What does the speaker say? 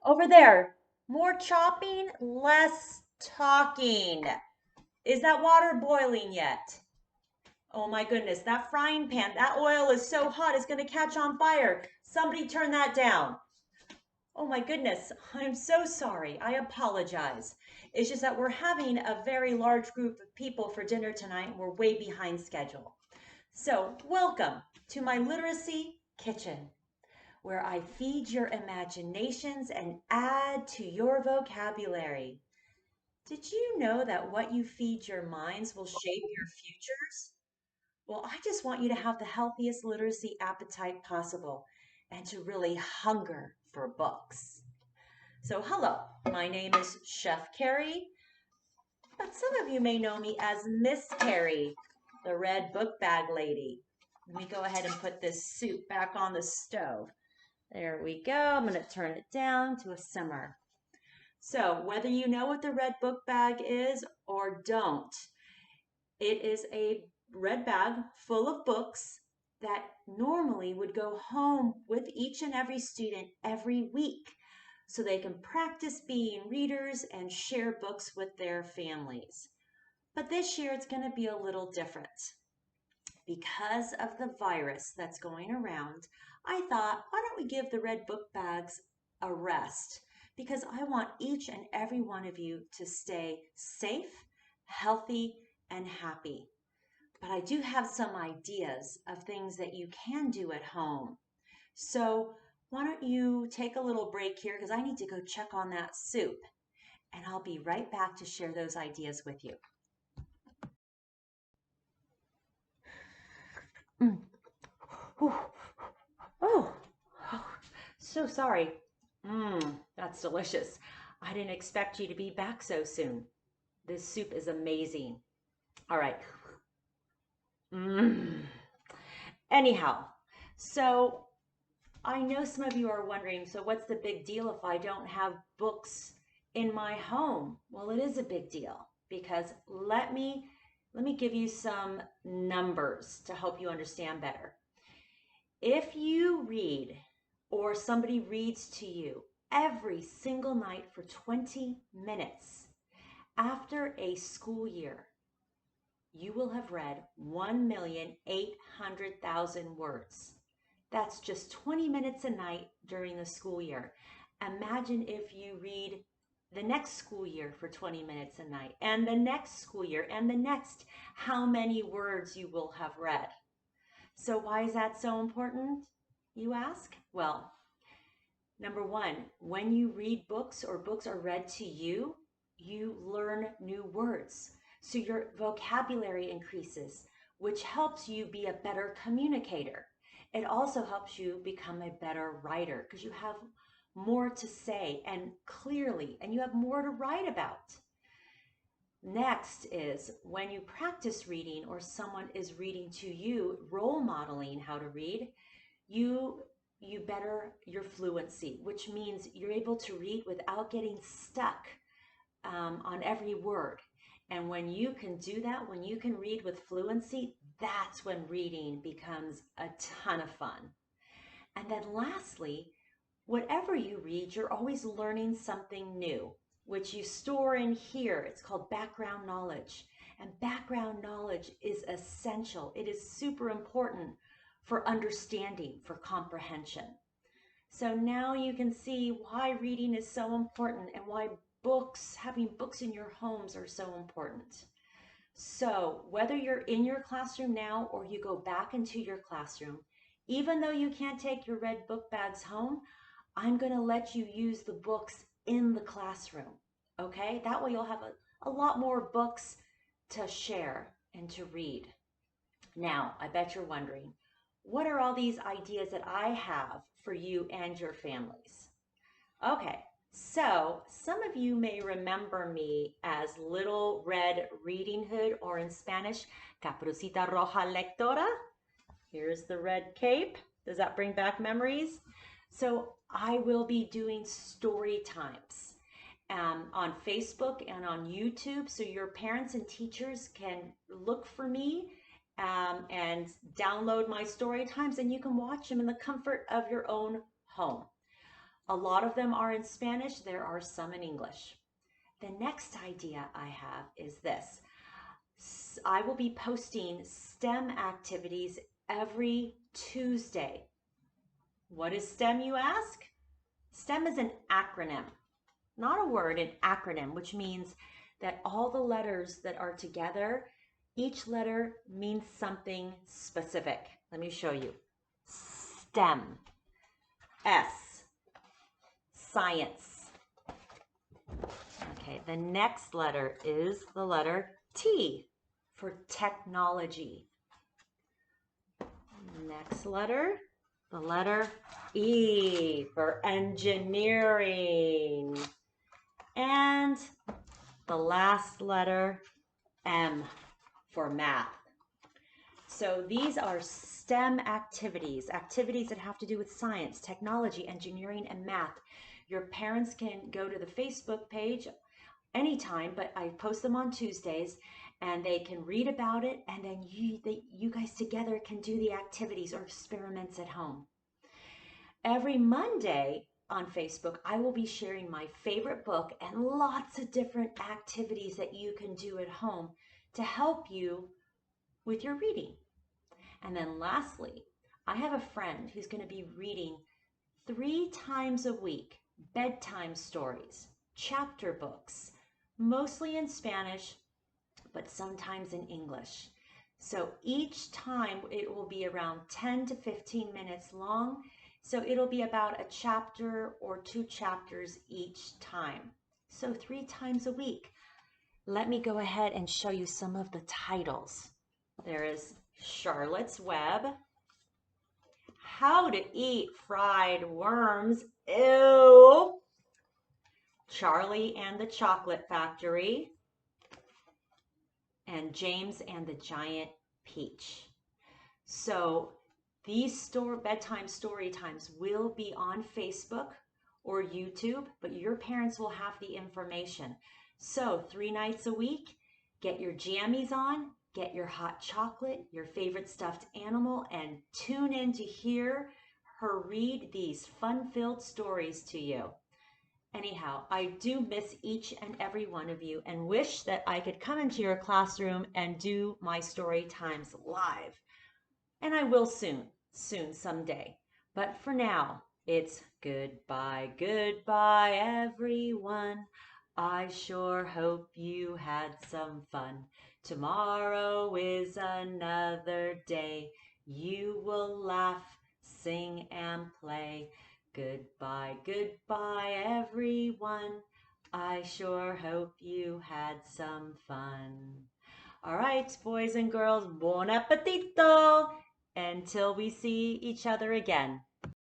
Over there. More chopping, less talking. Is that water boiling yet? Oh my goodness, that frying pan, that oil is so hot, it's going to catch on fire. Somebody turn that down. Oh my goodness, I'm so sorry. I apologize. It's just that we're having a very large group of people for dinner tonight and we're way behind schedule. So, welcome to my literacy kitchen, where I feed your imaginations and add to your vocabulary. Did you know that what you feed your minds will shape your futures? Well, I just want you to have the healthiest literacy appetite possible and to really hunger for books. So, hello, my name is Chef Carrie, but some of you may know me as Miss Carrie, the red book bag lady. Let me go ahead and put this soup back on the stove. There we go. I'm going to turn it down to a simmer. So, whether you know what the red book bag is or don't, it is a red bag full of books that normally would go home with each and every student every week so they can practice being readers and share books with their families. But this year it's going to be a little different. Because of the virus that's going around, I thought, why don't we give the red book bags a rest? Because I want each and every one of you to stay safe, healthy, and happy. But I do have some ideas of things that you can do at home. So why don't you take a little break here because I need to go check on that soup. And I'll be right back to share those ideas with you. Mm. Oh, so sorry. That's delicious. I didn't expect you to be back so soon. This soup is amazing. All right. Mmm. Anyhow, so I know some of you are wondering, so what's the big deal if I don't have books in my home? Well, it is a big deal because let me give you some numbers to help you understand better. If you read or somebody reads to you every single night for 20 minutes after a school year, you will have read 1,800,000 words. That's just 20 minutes a night during the school year. Imagine if you read the next school year for 20 minutes a night, and the next school year, and the next, how many words you will have read. So, why is that so important, you ask? Well, number one, when you read books or books are read to you, you learn new words. So your vocabulary increases, which helps you be a better communicator. It also helps you become a better writer because you have more to say and clearly, and you have more to write about. Next is when you practice reading or someone is reading to you, role modeling how to read, you you better your fluency, which means you're able to read without getting stuck on every word. And when you can do that, when you can read with fluency, that's when reading becomes a ton of fun. And then lastly, whatever you read, you're always learning something new, which you store in here. It's called background knowledge. And background knowledge is essential. It is super important for understanding, for comprehension. So now you can see why reading is so important and why books, having books in your homes are so important. So whether you're in your classroom now or you go back into your classroom, even though you can't take your red book bags home, I'm going to let you use the books in the classroom. Okay? That way you'll have a lot more books to share and to read. Now, I bet you're wondering, what are all these ideas that I have for you and your families? Okay, so some of you may remember me as Little Red Reading Hood, or in Spanish, Caperucita Roja Lectora. Here's the red cape. Does that bring back memories? So I will be doing story times on Facebook and on YouTube, so your parents and teachers can look for me and download my story times, and you can watch them in the comfort of your own home. A lot of them are in Spanish. There are some in English. The next idea I have is this. I will be posting STEM activities every Tuesday. What is STEM, you ask? STEM is an acronym, not a word, an acronym, which means that all the letters that are together, each letter means something specific. Let me show you. STEM, S, science. Okay, the next letter is the letter T for technology. Next letter, the letter E for engineering. And the last letter, M for math. So these are STEM activities that have to do with science, technology, engineering, and math. Your parents can go to the Facebook page anytime, but I post them on Tuesdays, and they can read about it, and then you guys together can do the activities or experiments at home. Every Monday on Facebook, I will be sharing my favorite book and lots of different activities that you can do at home to help you with your reading. And then lastly, I have a friend who's going to be reading 3 times a week, bedtime stories, chapter books, mostly in Spanish, but sometimes in English. So each time it will be around 10 to 15 minutes long. So it'll be about a chapter or 2 chapters each time. So 3 times a week. Let me go ahead and show you some of the titles. There is Charlotte's Web, How to Eat Fried Worms, Ew, Charlie and the Chocolate Factory, and James and the Giant Peach. So these bedtime story times will be on Facebook or YouTube, but your parents will have the information. So 3 nights a week, get your jammies on, get your hot chocolate, your favorite stuffed animal, and tune in to hear her read these fun-filled stories to you. Anyhow, I do miss each and every one of you and wish that I could come into your classroom and do my story times live. And I will soon someday. But for now, it's goodbye, goodbye, everyone. I sure hope you had some fun. Tomorrow is another day. You will laugh, sing, and play. Goodbye, goodbye, everyone. I sure hope you had some fun. All right, boys and girls, buon appetito! Until we see each other again.